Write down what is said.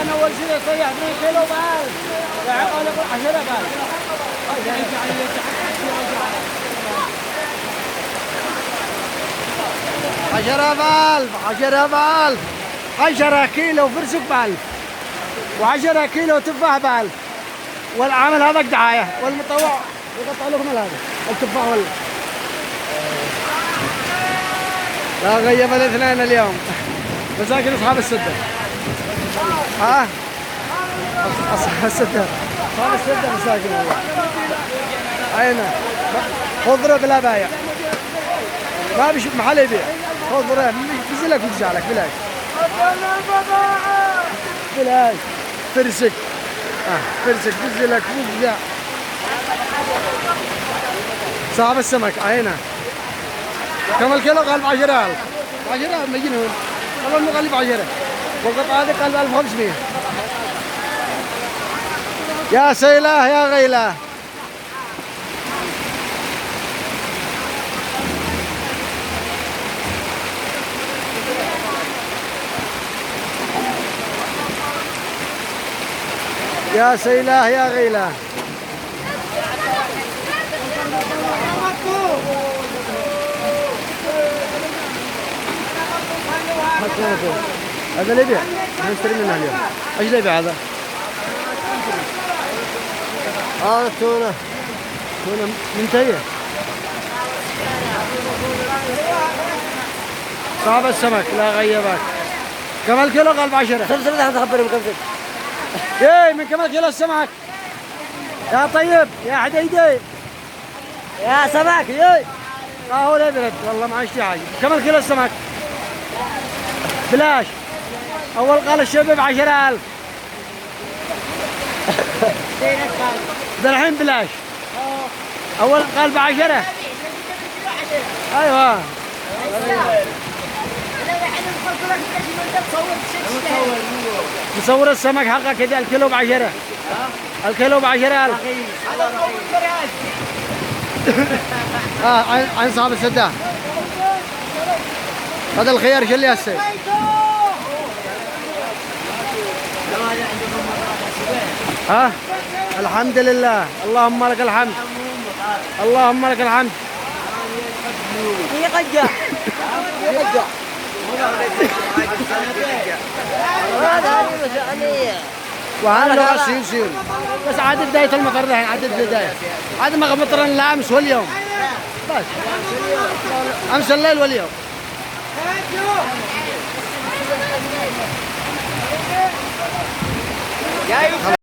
كان اول شيء يصيح 2 كيلو بال يعقل 10 بال 10,000 10,000 10 كيلو فرسك ب1000 و10 كيلو تفاح ب1000 والعامل هذاك دعايه والمطوع يقطع لكم هذا التفاح ولا لا غيب الاثنين اليوم مساكن اصحاب السده ها اصحاب السده اصحاب السده مساكن والله عينه خضره بلا بايع ما بيش محل يبيع خضره بيزلك ويجعلك بلاش بلاش فرسك فرسك بيزلك ويجع صاحب السمك عينه كم الكيلو؟ قال ب 10,000 10,000 مجنون والله المغلي ب 10 والقطعه هذه قال ب 1500 يا سيله يا غيله يا سيله يا غيله هذا اللي يبيع نشتري منه اليوم ايش اللي يبيع هذا؟ التونه تونه منتهيه صعب السمك لا غيبك كم الكيلو؟ قال ب 10 سلسلة هذا خبرهم كم سلسلة ايه من كم الكيلو السمك؟ يا طيب يا حديدي يا سمك ياي هو لا برد والله ما عشتي حاجه كم الكيلو السمك؟ بلاش اول قال الشباب 10,000 الحين بلاش اول قال ب 10 ايوه مصور السمك حقك كذا الكيلو ب 10 الكيلو ب 10,000 عن صاحب السده هذا الخيار ايش اللي هسه؟ ها الحمد لله اللهم لك الحمد اللهم لك الحمد يقجع يقجع هذا وهذا لو يصير بس عاد بداية المطر الحين عاد البداية عاد ما مطر الا امس واليوم بس امس الليل واليوم